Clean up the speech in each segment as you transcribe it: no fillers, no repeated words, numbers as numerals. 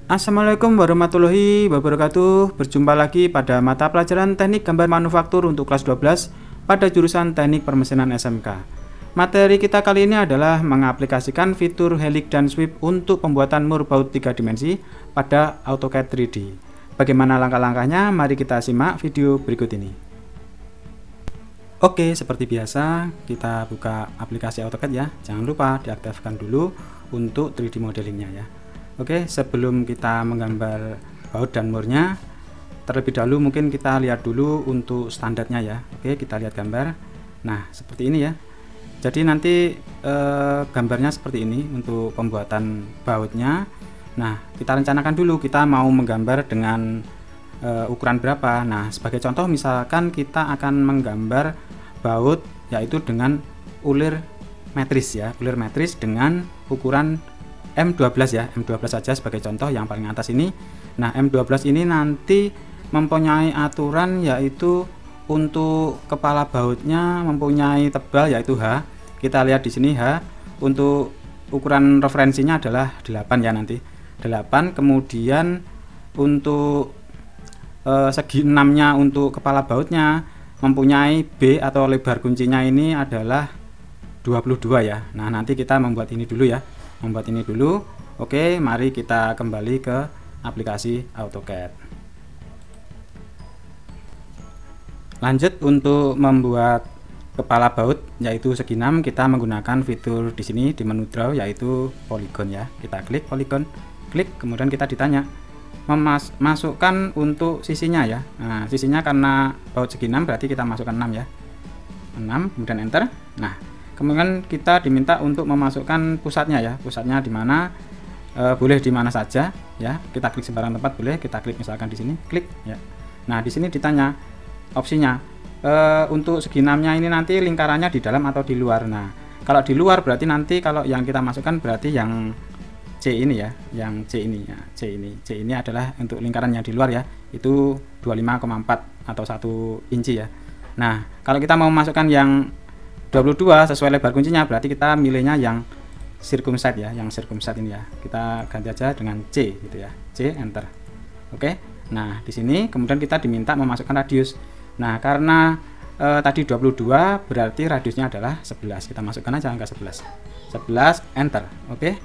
Assalamualaikum warahmatullahi wabarakatuh. Berjumpa lagi pada mata pelajaran Teknik Gambar Manufaktur untuk kelas 12 pada jurusan Teknik Permesinan SMK. Materi kita kali ini adalah mengaplikasikan fitur helix dan sweep untuk pembuatan mur baut 3 dimensi pada AutoCAD 3D. Bagaimana langkah-langkahnya? Mari kita simak video berikut ini. Oke, seperti biasa kita buka aplikasi AutoCAD ya. Jangan lupa diaktifkan dulu untuk 3D modelingnya ya. Oke, sebelum kita menggambar baut dan murnya, terlebih dahulu mungkin kita lihat dulu untuk standarnya ya. Oke, kita lihat gambar. Nah, seperti ini ya. Jadi nanti gambarnya seperti ini untuk pembuatan bautnya. Nah, kita rencanakan dulu kita mau menggambar dengan ukuran berapa. Nah, sebagai contoh misalkan kita akan menggambar baut yaitu dengan ulir metris ya, ulir metris dengan ukuran M12 ya, M12 saja sebagai contoh yang paling atas ini. Nah, M12 ini nanti mempunyai aturan yaitu untuk kepala bautnya mempunyai tebal yaitu H. Kita lihat di sini H. Untuk ukuran referensinya adalah 8 ya nanti. 8, kemudian untuk segi 6-nya untuk kepala bautnya mempunyai B atau lebar kuncinya ini adalah 22 ya. Nah, nanti kita membuat ini dulu ya. Oke, mari kita kembali ke aplikasi AutoCAD. Lanjut untuk membuat kepala baut yaitu segi 6, kita menggunakan fitur di sini di menu draw yaitu polygon ya. Kita klik polygon, klik, kemudian kita ditanya masukkan untuk sisinya ya. Nah, sisinya karena baut segi 6 berarti kita masukkan 6 ya. 6, kemudian enter. Nah, kemudian kita diminta untuk memasukkan pusatnya ya, pusatnya di mana, boleh di mana saja ya, kita klik sembarang tempat boleh, kita klik misalkan di sini, klik ya. Nah, di sini ditanya opsinya untuk segi 6-nya ini nanti lingkarannya di dalam atau di luar. Nah, kalau di luar berarti nanti kalau yang kita masukkan berarti yang C ini ya, yang C ini ya, C ini adalah untuk lingkaran yang di luar ya, itu 25,4 atau 1 inci ya. Nah, kalau kita mau masukkan yang 22 sesuai lebar kuncinya berarti kita milihnya yang circumset ya, yang circumset ini ya. Kita ganti aja dengan C gitu ya. C, enter. Oke. Nah, di sini kemudian kita diminta memasukkan radius. Nah, karena tadi 22 berarti radiusnya adalah 11. Kita masukkan aja angka 11. 11, enter. Oke.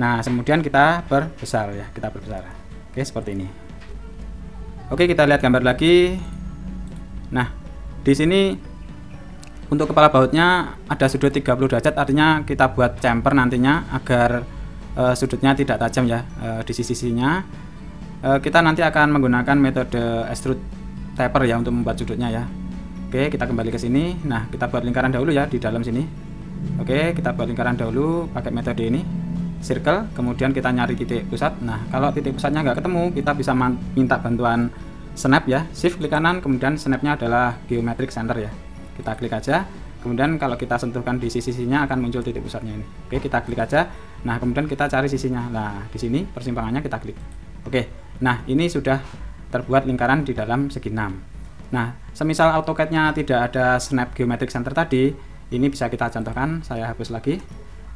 Nah, kemudian kita perbesar ya, kita perbesar. Oke, seperti ini. Oke, kita lihat gambar lagi. Nah, di sini untuk kepala bautnya ada sudut 30 derajat, artinya kita buat chamfer nantinya agar sudutnya tidak tajam ya di sisi-sisinya. Kita nanti akan menggunakan metode extrude taper ya untuk membuat sudutnya ya. Oke, kita kembali ke sini. Nah, kita buat lingkaran dahulu ya di dalam sini. Oke, kita buat lingkaran dahulu pakai metode ini, circle, kemudian kita nyari titik pusat. Nah, kalau titik pusatnya nggak ketemu, kita bisa minta bantuan snap ya, shift klik kanan, kemudian snapnya adalah geometric center ya. Kita klik aja, kemudian kalau kita sentuhkan di sisi-sisinya akan muncul titik pusatnya ini. Oke, kita klik aja. Nah, kemudian kita cari sisinya. Nah, di sini persimpangannya kita klik. Oke, nah ini sudah terbuat lingkaran di dalam segi 6. Nah, semisal AutoCAD-nya tidak ada snap geometric center tadi, ini bisa kita contohkan. Saya hapus lagi.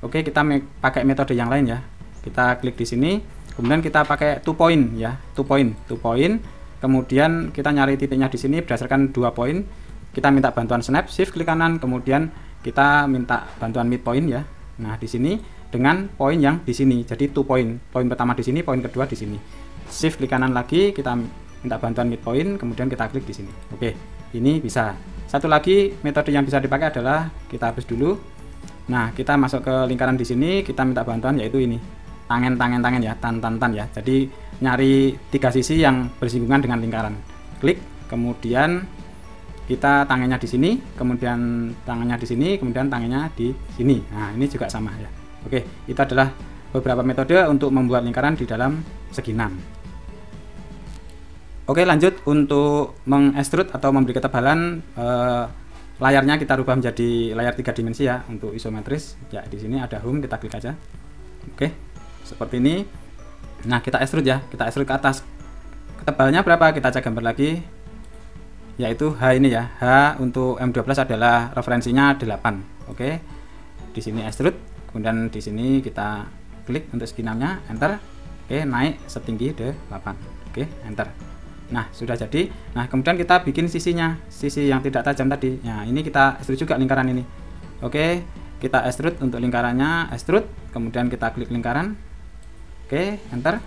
Oke, kita pakai metode yang lain ya. Kita klik di sini, kemudian kita pakai 2 point ya, 2 point. Kemudian kita nyari titiknya di sini berdasarkan 2 poin. Kita minta bantuan snap, shift klik kanan, kemudian kita minta bantuan midpoint ya. Nah, di sini dengan poin yang di sini. Jadi 2 point. Poin pertama di sini, poin kedua di sini. Shift klik kanan lagi, kita minta bantuan midpoint, kemudian kita klik di sini. Oke, ini bisa. Satu lagi metode yang bisa dipakai adalah kita hapus dulu. Nah, kita masuk ke lingkaran di sini, kita minta bantuan yaitu ini. Tangan ya, tan ya. Jadi nyari 3 sisi yang bersinggungan dengan lingkaran. Klik, kemudian kita tangannya di sini, kemudian tangannya di sini, kemudian tangannya di sini. Nah, ini juga sama ya. Oke, itu adalah beberapa metode untuk membuat lingkaran di dalam segi 6. Oke, lanjut untuk mengextrude atau memberi ketebalan layarnya kita rubah menjadi layar 3 dimensi ya untuk isometris. Ya, di sini ada home, kita klik aja. Oke, seperti ini. Nah, kita extrude ya, kita extrude ke atas. Ketebalannya berapa? Kita cek gambar lagi. Yaitu H ini ya. H untuk M12 adalah referensinya 8. Oke. Di sini extrude, kemudian di sini kita klik untuk segi 6-nya, enter. Oke, naik setinggi 8. Oke, enter. Nah, sudah jadi. Nah, kemudian kita bikin sisinya, sisi yang tidak tajam tadi. Nah, ini kita extrude juga lingkaran ini. Oke, kita extrude untuk lingkarannya, extrude, kemudian kita klik lingkaran. Oke, enter.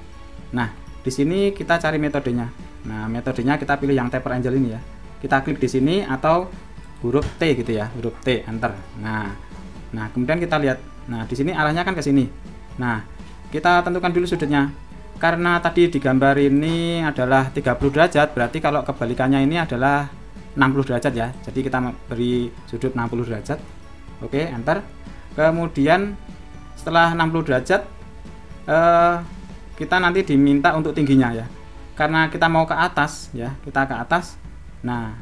Nah, di sini kita cari metodenya. Nah, metodenya kita pilih yang taper angle ini ya. Kita klik di sini atau huruf T gitu ya, huruf T, enter. Nah, kemudian kita lihat. Nah, di sini arahnya kan ke sini. Nah, kita tentukan dulu sudutnya. Karena tadi di gambar ini adalah 30 derajat, berarti kalau kebalikannya ini adalah 60 derajat ya. Jadi kita beri sudut 60 derajat. Oke, enter. Kemudian setelah 60 derajat kita nanti diminta untuk tingginya ya. Karena kita mau ke atas ya, kita ke atas. Nah,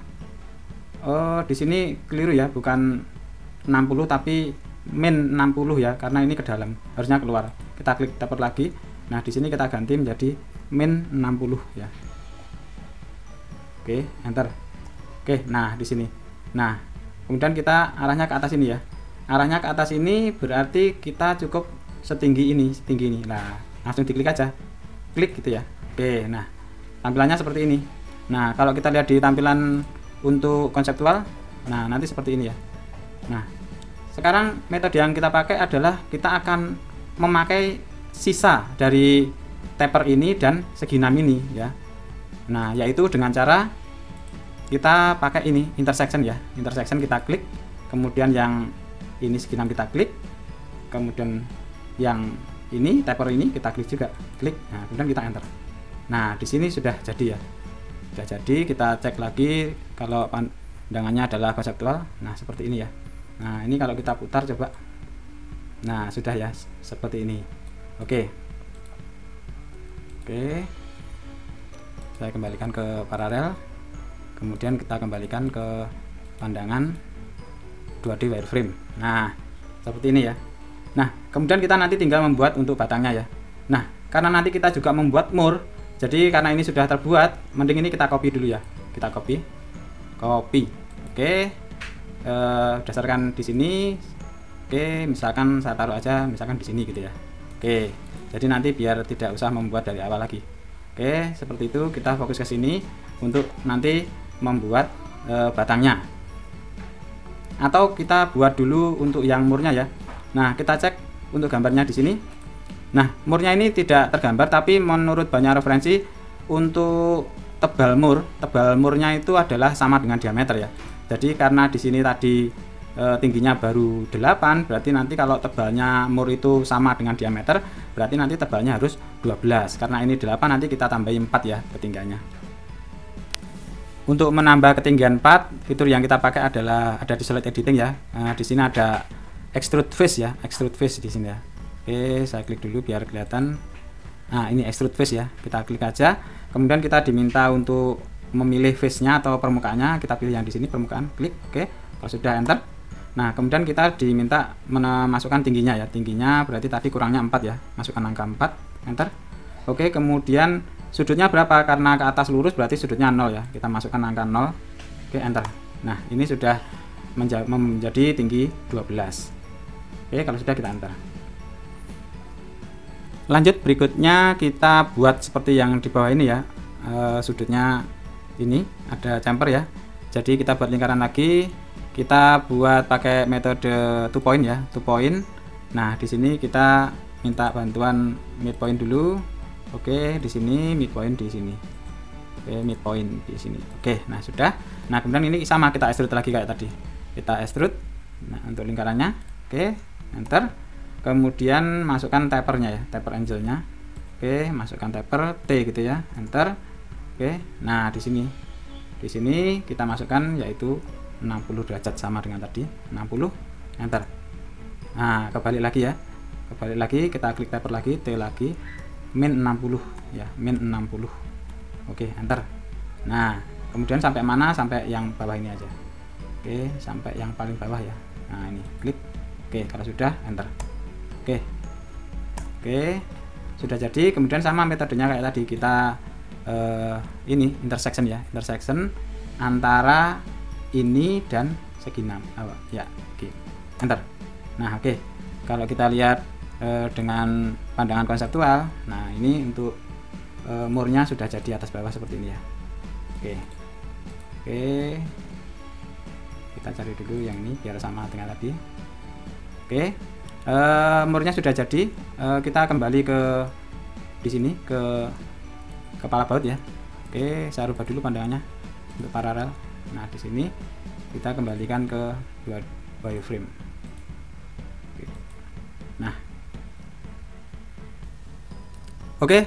di sini keliru ya, bukan 60 tapi min 60 ya, karena ini ke dalam, harusnya keluar. Kita klik taper lagi. Nah, di sini kita ganti menjadi min 60 ya. Oke, enter. Oke, nah di sini. Nah, kemudian kita arahnya ke atas ini ya. Arahnya ke atas ini berarti kita cukup setinggi ini, setinggi ini. Nah, langsung diklik aja. Klik gitu ya. Oke, nah tampilannya seperti ini. Nah, kalau kita lihat di tampilan untuk konseptual, nah nanti seperti ini ya. Nah, sekarang metode yang kita pakai adalah kita akan memakai sisa dari taper ini dan segi 6 ini ya. Nah, yaitu dengan cara kita pakai ini intersection ya. Intersection kita klik, kemudian yang ini segi 6 kita klik, kemudian yang ini taper ini kita klik juga, klik. Nah, kemudian kita enter. Nah, di sini sudah jadi ya. Sudah jadi, kita cek lagi kalau pandangannya adalah konseptual. Nah, seperti ini ya. Nah, ini kalau kita putar coba. Nah, sudah ya, seperti ini. Oke. Saya kembalikan ke paralel. Kemudian kita kembalikan ke pandangan 2D wireframe. Nah, seperti ini ya. Nah, kemudian kita nanti tinggal membuat untuk batangnya ya. Nah, karena nanti kita juga membuat mur, jadi karena ini sudah terbuat, mending ini kita copy dulu ya. Kita copy. Oke. Berdasarkan di sini. Oke, misalkan saya taruh aja, misalkan di sini gitu ya. Oke, jadi nanti biar tidak usah membuat dari awal lagi. Oke, seperti itu. Kita fokus ke sini untuk nanti membuat batangnya. Atau kita buat dulu untuk yang murnya ya. Nah, kita cek untuk gambarnya di sini. Nah, murnya ini tidak tergambar, tapi menurut banyak referensi untuk tebal murnya itu adalah sama dengan diameter ya. Jadi karena di sini tadi tingginya baru 8, berarti nanti kalau tebalnya mur itu sama dengan diameter, berarti nanti tebalnya harus 12. Karena ini 8, nanti kita tambahin 4 ya ketinggiannya. Untuk menambah ketinggian 4, fitur yang kita pakai adalah ada di slide editing ya. Di sini ada extrude face ya, extrude face di sini ya. Oke, saya klik dulu biar kelihatan. Nah, ini extrude face ya. Kita klik aja. Kemudian kita diminta untuk memilih face-nya atau permukaannya, kita pilih yang di sini permukaan, klik. Oke. Kalau sudah enter. Nah, kemudian kita diminta memasukkan tingginya ya. Tingginya berarti tadi kurangnya 4 ya. Masukkan angka 4, enter. Oke, kemudian sudutnya berapa? Karena ke atas lurus berarti sudutnya 0 ya. Kita masukkan angka 0. Oke, enter. Nah, ini sudah menjadi tinggi 12. Oke, kalau sudah kita enter. Lanjut, berikutnya kita buat seperti yang di bawah ini ya. Sudutnya ini ada chamfer ya. Jadi kita buat lingkaran lagi. Kita buat pakai metode 2 point ya, 2 point. Nah, di sini kita minta bantuan midpoint dulu. Oke, di sini midpoint di sini. Oke, midpoint di sini. Oke, nah sudah. Nah, kemudian ini sama kita extrude lagi kayak tadi. Kita extrude. Nah, untuk lingkarannya. Oke, enter. Kemudian masukkan tapernya ya, taper angle-nya. Oke, masukkan taper T gitu ya, enter. Oke, nah di sini. Di sini kita masukkan yaitu 60 derajat sama dengan tadi, 60, enter. Nah, kebalik lagi ya. Kebalik lagi, kita klik taper lagi, T lagi, min 60 ya, min 60. Oke, enter. Nah, kemudian sampai mana? Sampai yang bawah ini aja. Oke, sampai yang paling bawah ya. Nah, ini klik. Oke, kalau sudah enter. Oke. Sudah jadi. Kemudian sama metodenya kayak tadi, kita ini intersection ya, intersection antara ini dan segi 6 ya, oke, enter. Nah, oke, kalau kita lihat dengan pandangan konseptual. Nah, ini untuk murnya sudah jadi atas bawah seperti ini ya. Oke, kita cari dulu yang ini biar sama dengan tadi. Oke, murnya sudah jadi. Kita kembali ke di sini ke kepala baut ya. Oke, saya rubah dulu pandangannya untuk paralel. Nah, di sini kita kembalikan ke wireframe. Oke. Nah, oke,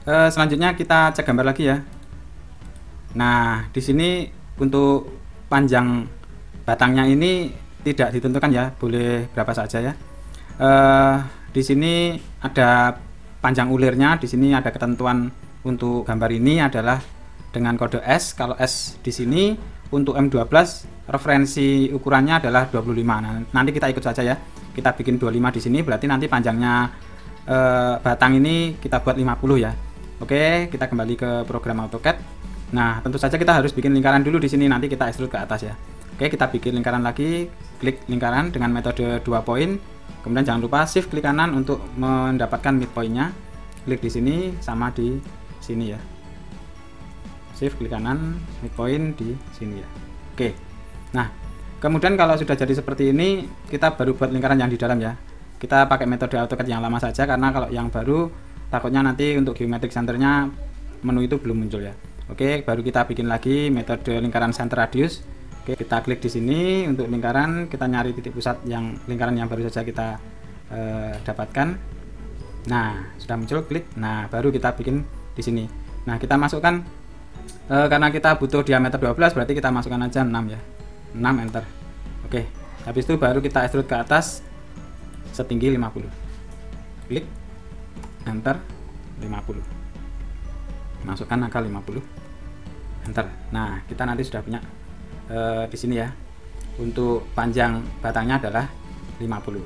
selanjutnya kita cek gambar lagi ya. Nah, di sini untuk panjang batangnya ini tidak ditentukan ya, boleh berapa saja ya. Di sini ada panjang ulirnya, di sini ada ketentuan untuk gambar ini adalah dengan kode S. Kalau S di sini untuk M12 referensi ukurannya adalah 25. Nah, nanti kita ikut saja ya. Kita bikin 25 di sini, berarti nanti panjangnya batang ini kita buat 50 ya. Oke, kita kembali ke program AutoCAD. Nah, tentu saja kita harus bikin lingkaran dulu di sini, nanti kita extrude ke atas ya. Oke, kita bikin lingkaran lagi, klik lingkaran dengan metode 2 poin. Kemudian jangan lupa shift klik kanan untuk mendapatkan midpointnya. Klik di sini sama di sini ya. Shift klik kanan, midpoint di sini ya. Oke. Nah, kemudian kalau sudah jadi seperti ini, kita baru buat lingkaran yang di dalam ya. Kita pakai metode AutoCAD yang lama saja, karena kalau yang baru takutnya nanti untuk geometric centernya menu itu belum muncul ya. Oke, baru kita bikin lagi metode lingkaran center radius. Oke, kita klik di sini untuk lingkaran, kita nyari titik pusat yang lingkaran yang baru saja kita dapatkan. Nah, sudah muncul, klik. Nah, baru kita bikin di sini. Nah, kita masukkan karena kita butuh diameter 12, berarti kita masukkan aja 6 ya. 6, enter. Oke, habis itu baru kita extrude ke atas setinggi 50. Klik, enter, 50. Masukkan angka 50, enter. Nah, kita nanti sudah punya di sini ya. Untuk panjang batangnya adalah 50.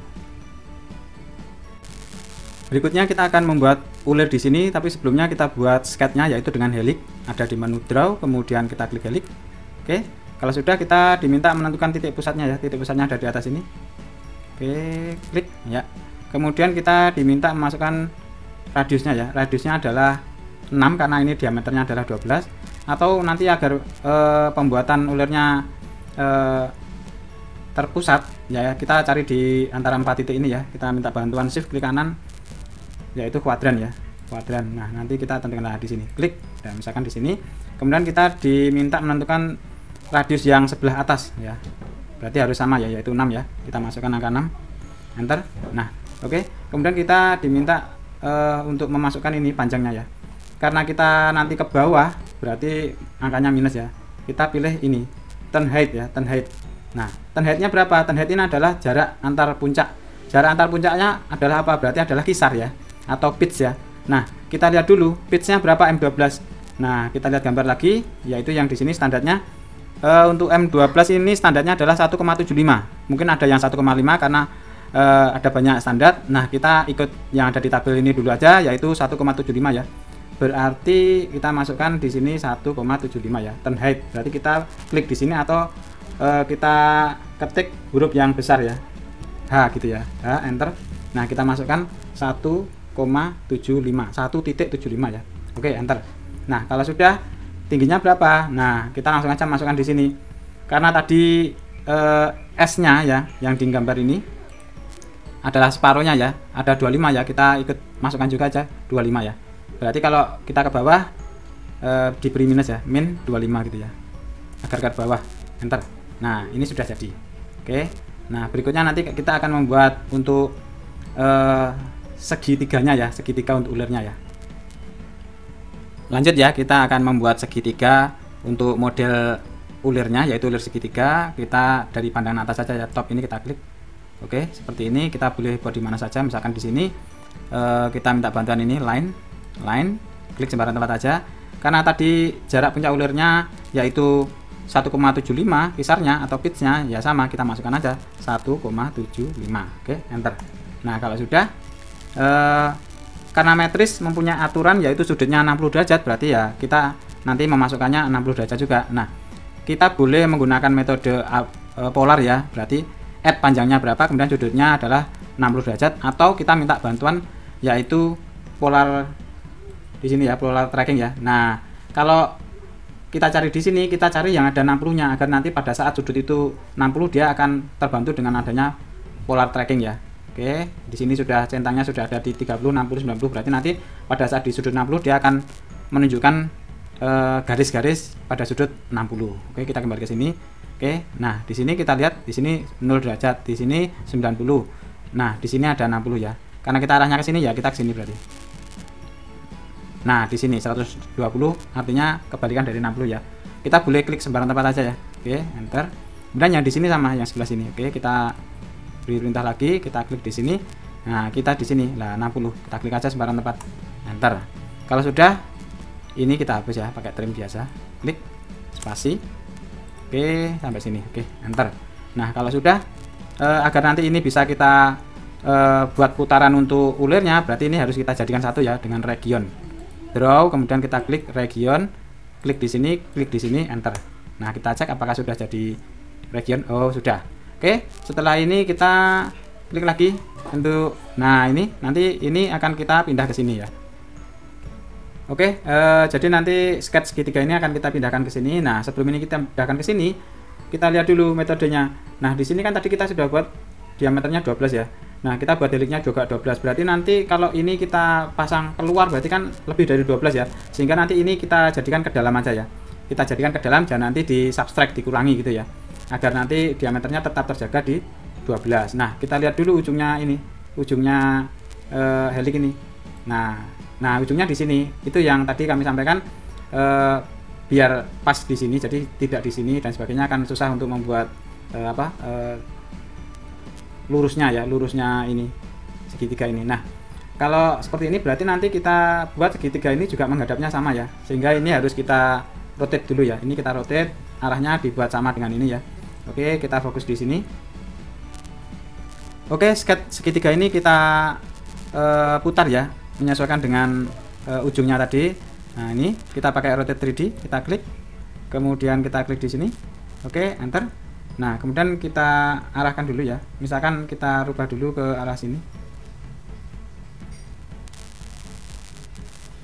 Berikutnya kita akan membuat ulir di sini, tapi sebelumnya kita buat sketnya yaitu dengan helix. Ada di menu draw, kemudian kita klik helix. Oke, kalau sudah kita diminta menentukan titik pusatnya ya. Titik pusatnya ada di atas ini. Oke, klik ya. Kemudian kita diminta memasukkan radiusnya ya. Radiusnya adalah 6 karena ini diameternya adalah 12. Atau nanti agar pembuatan ulirnya terpusat ya, kita cari di antara 4 titik ini ya. Kita minta bantuan shift klik kanan yaitu kuadran ya. Kuadran. Nah, nanti kita tentukan di sini. Klik dan misalkan di sini. Kemudian kita diminta menentukan radius yang sebelah atas ya. Berarti harus sama ya, yaitu 6 ya. Kita masukkan angka 6, enter. Nah, oke. Kemudian kita diminta untuk memasukkan ini panjangnya ya. Karena kita nanti ke bawah, berarti angkanya minus ya. Kita pilih ini, turn height ya, turn height. Nah, turn height-nya berapa? Turn height ini adalah jarak antar puncak. Jarak antar puncaknya adalah apa? Berarti adalah kisar ya, atau pitch ya. Nah, kita lihat dulu pitch-nya berapa M12. Nah, kita lihat gambar lagi, yaitu yang di sini standarnya. Untuk M12 ini standarnya adalah 1,75. Mungkin ada yang 1,5 karena ada banyak standar. Nah, kita ikut yang ada di tabel ini dulu aja, yaitu 1,75 ya. Berarti kita masukkan di sini 1,75 ya, turn height. Berarti kita klik di sini atau kita ketik huruf yang besar ya, H gitu ya, H, enter. Nah, kita masukkan 1,75, 1.75 ya. Oke, enter. Nah, kalau sudah, tingginya berapa? Nah, kita langsung aja masukkan di sini. Karena tadi S-nya ya, yang di gambar ini adalah separuhnya ya, ada 25 ya, kita ikut masukkan juga aja 25 ya. Berarti kalau kita ke bawah diberi minus ya, min 25 gitu ya, agar ke bawah, enter. Nah, ini sudah jadi. Oke. Nah, berikutnya nanti kita akan membuat untuk segitiganya ya, segitiga untuk ulirnya ya. Lanjut ya, kita akan membuat segitiga untuk model ulirnya, yaitu ulir segitiga. Kita dari pandangan atas saja ya, top ini kita klik. Oke, seperti ini. Kita boleh buat di mana saja, misalkan di sini kita minta bantuan ini line, klik sembarang tempat aja. Karena tadi jarak puncak ulirnya yaitu 1,75 kisarnya atau pitchnya ya sama, kita masukkan aja 1,75. Oke, enter. Nah, kalau sudah karena matris mempunyai aturan yaitu sudutnya 60 derajat, berarti ya kita nanti memasukkannya 60 derajat juga. Nah, kita boleh menggunakan metode polar ya, berarti add panjangnya berapa, kemudian sudutnya adalah 60 derajat, atau kita minta bantuan yaitu polar di sini ya, polar tracking ya. Nah, kalau kita cari di sini, kita cari yang ada 60-nya agar nanti pada saat sudut itu 60 dia akan terbantu dengan adanya polar tracking ya. Oke, di sini sudah centangnya sudah ada di 30, 60, 90, berarti nanti pada saat di sudut 60 dia akan menunjukkan garis-garis pada sudut 60. Oke, kita kembali ke sini. Oke, nah di sini kita lihat di sini 0 derajat, di sini 90. Nah, di sini ada 60 ya. Karena kita arahnya ke sini ya, kita ke sini berarti. Nah, di sini 120 artinya kebalikan dari 60 ya. Kita boleh klik sembarang tempat aja ya. Oke, enter. Kemudian yang di sini sama yang sebelah sini. Oke, kita beri perintah lagi, kita klik di sini. Nah, kita di sini lah 60. Kita klik aja sembarang tempat. Enter. Kalau sudah, ini kita hapus ya pakai trim biasa. Klik spasi. Oke, sampai sini. Oke, enter. Nah, kalau sudah agar nanti ini bisa kita buat putaran untuk ulirnya, berarti ini harus kita jadikan satu ya dengan region. Draw, kemudian kita klik region, klik di sini, enter. Nah, kita cek apakah sudah jadi region. Oh, sudah. Oke, setelah ini kita klik lagi untuk, nah ini nanti ini akan kita pindah ke sini ya. Oke, jadi nanti sketch segitiga ini akan kita pindahkan ke sini. Nah, sebelum ini kita pindahkan ke sini, kita lihat dulu metodenya. Nah, di sini kan tadi kita sudah buat diameternya 12 ya. Nah, kita buat heliknya juga 12. Berarti nanti kalau ini kita pasang keluar berarti kan lebih dari 12 ya. Sehingga nanti ini kita jadikan ke dalam aja ya. Kita jadikan ke dalam dan nanti di subtract, dikurangi gitu ya. Agar nanti diameternya tetap terjaga di 12. Nah, kita lihat dulu ujungnya ini. Ujungnya helik ini. Nah, ujungnya di sini. Itu yang tadi kami sampaikan biar pas di sini, jadi tidak di sini dan sebagainya, akan susah untuk membuat lurusnya ya, lurusnya ini segitiga ini. Nah, kalau seperti ini berarti nanti kita buat segitiga ini juga menghadapnya sama ya, sehingga ini harus kita rotate dulu ya. Ini kita rotate, arahnya dibuat sama dengan ini ya. Oke, kita fokus di sini. Oke, sketch segitiga ini kita putar ya, menyesuaikan dengan ujungnya tadi. Nah, ini kita pakai rotate 3D, kita klik, kemudian kita klik di sini. Oke, enter. Nah, kemudian kita arahkan dulu ya. Misalkan kita rubah dulu ke arah sini.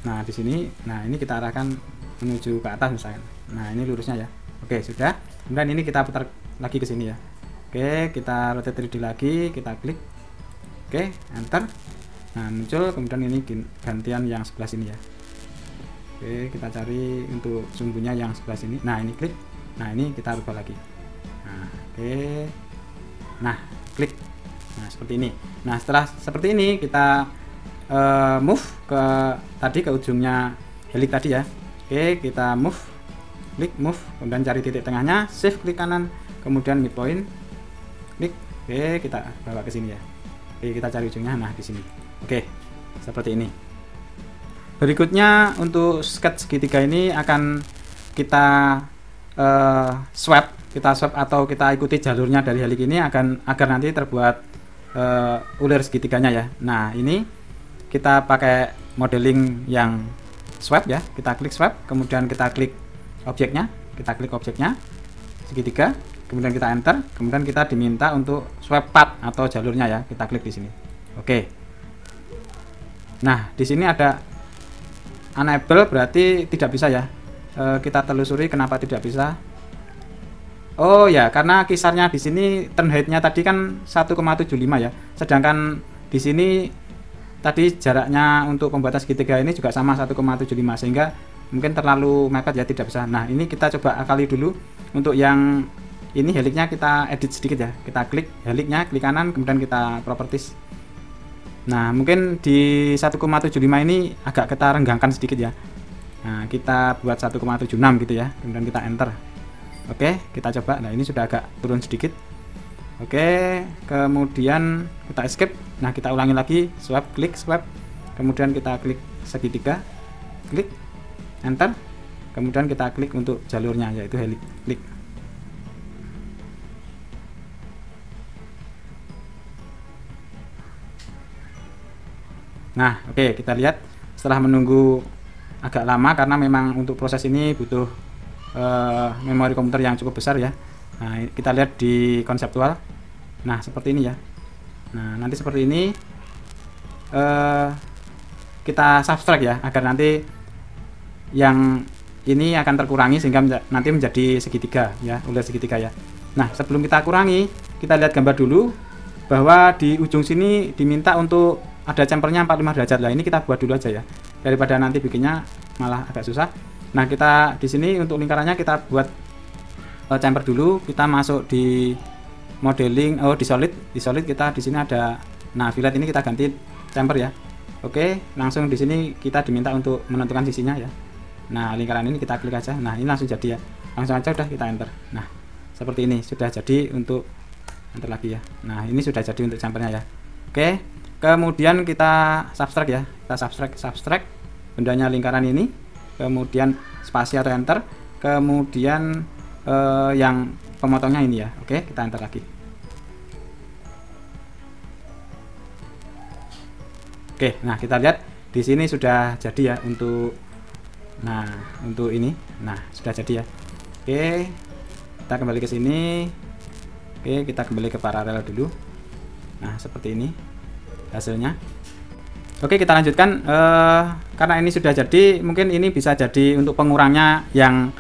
Nah, di sini, nah ini kita arahkan menuju ke atas misalkan. Nah, ini lurusnya ya. Oke, sudah. Kemudian ini kita putar lagi ke sini ya. Oke, kita rotate 3D lagi, kita klik. Oke, enter. Nah, muncul, kemudian ini gantian yang sebelah sini ya. Oke, kita cari untuk sumbunya yang sebelah sini. Nah, ini klik. Nah, ini kita rubah lagi. Nah, oke. Nah, klik. Nah, seperti ini. Nah, setelah seperti ini kita move ke tadi ke ujungnya helik tadi ya. Oke, kita move. Klik move, kemudian cari titik tengahnya, shift klik kanan, kemudian midpoint. Klik. Oke, kita bawa ke sini ya. Oke, kita cari ujungnya. Nah, di sini. Oke, seperti ini. Berikutnya untuk sketch segitiga ini akan kita swap atau kita ikuti jalurnya dari helik ini agar nanti terbuat ulir segitiganya ya. Nah, ini kita pakai modeling yang swap ya. Kita klik swap, kemudian kita klik objeknya, segitiga, kemudian kita enter, kemudian kita diminta untuk swap path atau jalurnya ya. Kita klik di sini. Oke. Nah, di sini ada unable, berarti tidak bisa ya. Kita telusuri kenapa tidak bisa. Oh ya, karena kisarnya di sini turn height-nya tadi kan 1,75 ya. Sedangkan di sini tadi jaraknya untuk pembuatan segitiga ini juga sama 1,75, sehingga mungkin terlalu mepet ya, tidak bisa. Nah, ini kita coba akali dulu. Untuk yang ini heliknya kita edit sedikit ya. Kita klik heliknya, klik kanan, kemudian kita properties. Nah, mungkin di 1,75 ini agak kita renggangkan sedikit ya. Nah, kita buat 1,76 gitu ya. Kemudian kita enter. Oke, kita coba. Nah, ini sudah agak turun sedikit. Oke, kemudian kita escape. Nah, kita ulangi lagi, swap, klik, swap. Kemudian kita klik segitiga, klik, enter. Kemudian kita klik untuk jalurnya, yaitu helik, klik. Nah, oke, kita lihat setelah menunggu agak lama karena memang untuk proses ini butuh memori komputer yang cukup besar ya. Nah, kita lihat di konseptual. Nah, seperti ini ya. Nah, nanti seperti ini kita subtract ya, agar nanti yang ini akan terkurangi sehingga nanti menjadi segitiga ya, ular segitiga ya. Nah, sebelum kita kurangi, kita lihat gambar dulu bahwa di ujung sini diminta untuk ada chamfernya 45 derajat lah. Ini kita buat dulu aja ya, daripada nanti bikinnya malah agak susah. Nah, kita di sini untuk lingkarannya kita buat chamfer dulu. Kita masuk di modeling, di solid. Di solid kita di sini ada, nah fillet ini kita ganti chamfer ya. Oke, langsung di sini kita diminta untuk menentukan sisinya ya. Nah, lingkaran ini kita klik aja. Nah, ini langsung jadi ya. Langsung aja udah kita enter. Nah, seperti ini sudah jadi untuk enter lagi ya. Nah, ini sudah jadi untuk chamfernya ya. Oke, kemudian kita subtract ya. Kita subtract bendanya lingkaran ini, kemudian spasi atau enter, kemudian yang pemotongnya ini ya. Oke, kita enter lagi. Oke, nah kita lihat di sini sudah jadi ya untuk, nah untuk ini, nah sudah jadi ya. Oke, kita kembali ke sini. Oke, kita kembali ke paralel dulu. Nah seperti ini hasilnya. Oke, kita lanjutkan. Karena ini sudah jadi, mungkin ini bisa jadi untuk pengurangnya yang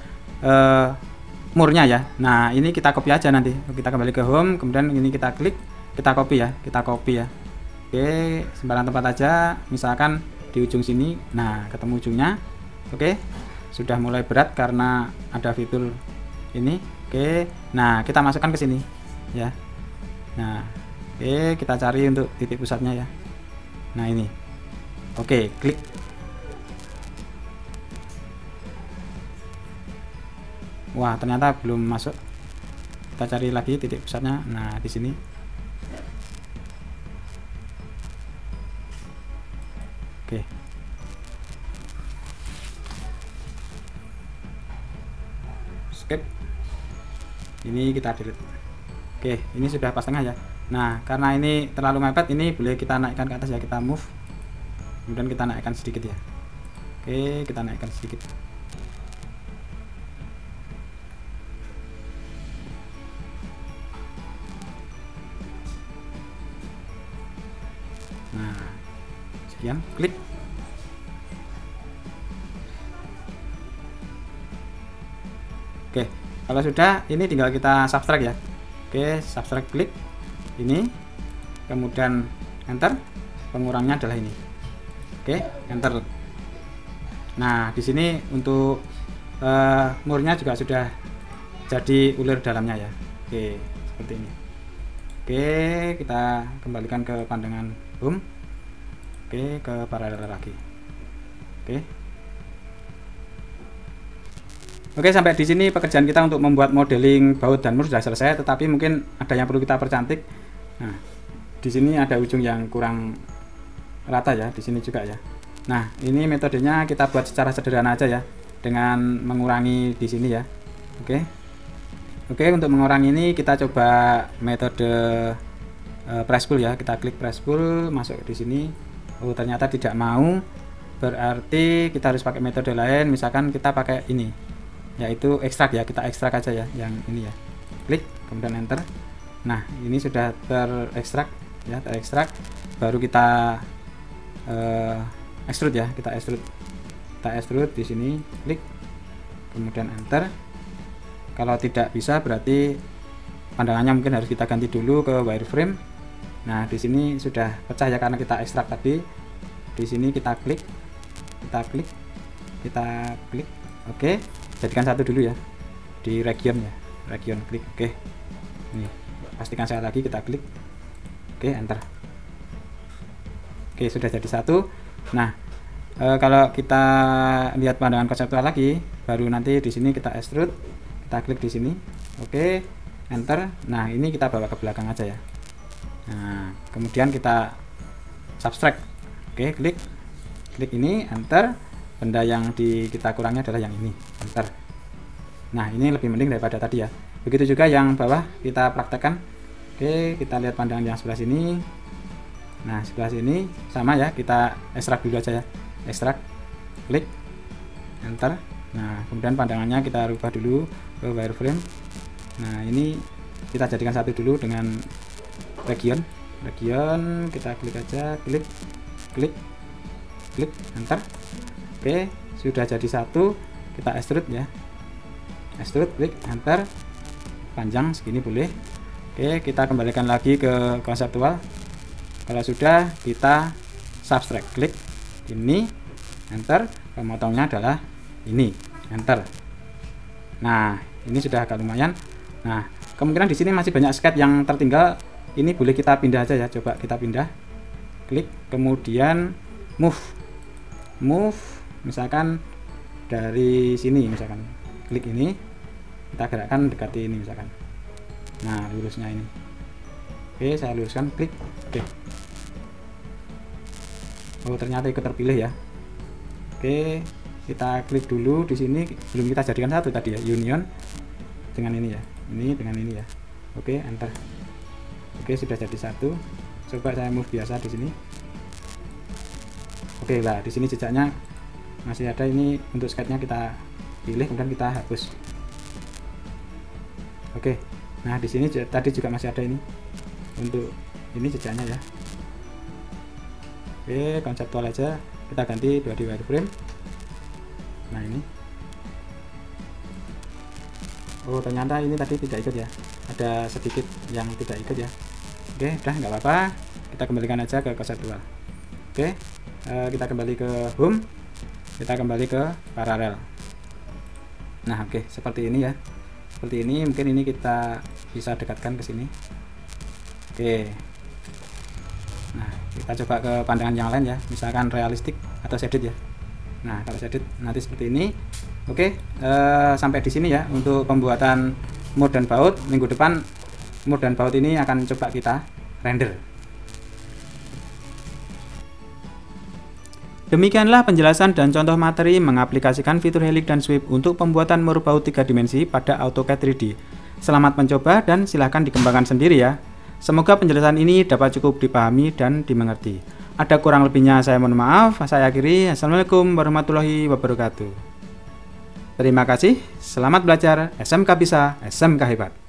murnya ya. Nah ini kita copy aja nanti. Kita kembali ke home, kemudian ini kita klik, kita copy ya, ya. Oke, sembarang tempat aja, misalkan di ujung sini. Nah, ketemu ujungnya. Oke, sudah mulai berat karena ada fitur ini. Oke, nah kita masukkan ke sini ya. Nah, oke, kita cari untuk titik pusatnya ya. Nah ini, oke, klik. Wah, ternyata belum masuk. Kita cari lagi titik pusatnya. Nah, di sini. Oke. Skip. Ini kita delete. Oke, ini sudah pasangnya ya. Nah, karena ini terlalu mepet, ini boleh kita naikkan ke atas ya, kita move. Kemudian kita naikkan sedikit ya. Oke, kita naikkan sedikit. Nah, sekian, klik. Oke, kalau sudah, ini tinggal kita subtract ya. Oke, subtract, klik ini, kemudian enter. Pengurangnya adalah ini. Oke, enter. Nah, di sini untuk murnya juga sudah jadi ulir dalamnya ya. Oke, seperti ini. Oke, kita kembalikan ke pandangan home. Oke, ke paralel lagi. Oke, sampai di sini pekerjaan kita untuk membuat modeling baut dan mur sudah selesai, tetapi mungkin ada yang perlu kita percantik. Nah, di sini ada ujung yang kurang rata ya, di sini juga ya. Nah, ini metodenya kita buat secara sederhana aja ya, dengan mengurangi di sini ya. Oke, untuk mengurangi ini kita coba metode press pull ya. Kita klik press pull, masuk di sini. Oh, ternyata tidak mau. Berarti kita harus pakai metode lain. Misalkan kita pakai ini, yaitu ekstrak ya. Kita ekstrak aja ya, yang ini ya. Klik, kemudian enter. Nah, ini sudah terekstrak ya, terekstrak. Baru kita extrude ya. Kita extrude di sini. Klik, kemudian enter. Kalau tidak bisa berarti pandangannya mungkin harus kita ganti dulu ke wireframe. Nah, di sini sudah pecah ya karena kita ekstrak tadi. Di sini kita klik. Oke, jadikan satu dulu ya. Di region ya. Region, klik. Oke. Ini, pastikan sekali lagi kita klik. Oke, enter. Oke, sudah jadi satu. Nah, kalau kita lihat pandangan konseptual lagi, baru nanti di sini kita extrude. Kita klik di sini. Oke, enter. Nah, ini kita bawa ke belakang aja ya. Nah, kemudian kita subtract. Oke, klik ini, enter. Benda yang kita kurangi adalah yang ini, enter. Nah, ini lebih mending daripada tadi ya. Begitu juga yang bawah kita praktekkan. Oke, kita lihat pandangan yang sebelah sini. Nah, sebelah sini sama ya, kita ekstrak dulu aja ya. Ekstrak, klik, enter. Nah, kemudian pandangannya kita rubah dulu ke wireframe. Nah, ini kita jadikan satu dulu dengan region. region, kita klik aja, klik enter. Oke, sudah jadi satu. Kita extrude ya, extrude, klik enter, panjang segini boleh. Oke, kita kembalikan lagi ke konseptual. Kalau sudah, kita subtract, klik ini, enter. Pemotongnya adalah ini, enter. Nah, ini sudah agak lumayan. Nah, kemungkinan di sini masih banyak sketch yang tertinggal. Ini boleh kita pindah aja ya. Coba kita pindah, klik, kemudian move, misalkan dari sini, misalkan klik ini, kita gerakkan dekati ini misalkan. Nah, lurusnya ini. Oke, saya luruskan, klik. Oke. Oh, ternyata ikut terpilih ya. Oke, kita klik dulu di sini. Belum kita jadikan satu tadi ya, union dengan ini ya. Ini dengan ini ya. Oke, enter. Oke, sudah jadi satu. Coba saya move biasa di sini. Oke lah, di sini jejaknya masih ada. Ini untuk sketchnya kita pilih, kemudian kita hapus. Oke, nah di sini tadi juga masih ada ini untuk ini jejaknya ya. Oke, konseptual aja, kita ganti 2D wireframe. Nah ini, oh ternyata ini tadi tidak ikut ya, ada sedikit yang tidak ikut ya. Oke, udah nggak apa-apa, kita kembalikan aja ke konseptual. Oke, kita kembali ke home, kita kembali ke paralel. Nah oke, seperti ini ya, seperti ini. Mungkin ini kita bisa dekatkan ke sini. Oke, nah kita coba ke pandangan yang lain ya, misalkan realistik atau shaded ya. Nah kalau shaded nanti seperti ini. Oke, sampai di sini ya untuk pembuatan mode dan baut. Minggu depan mode dan baut ini akan coba kita render. Demikianlah penjelasan dan contoh materi mengaplikasikan fitur helix dan sweep untuk pembuatan mur baut 3 dimensi pada AutoCAD 3D. Selamat mencoba dan silahkan dikembangkan sendiri ya. Semoga penjelasan ini dapat cukup dipahami dan dimengerti. Ada kurang lebihnya saya mohon maaf. Saya akhiri. Assalamualaikum warahmatullahi wabarakatuh. Terima kasih. Selamat belajar. SMK bisa, SMK hebat.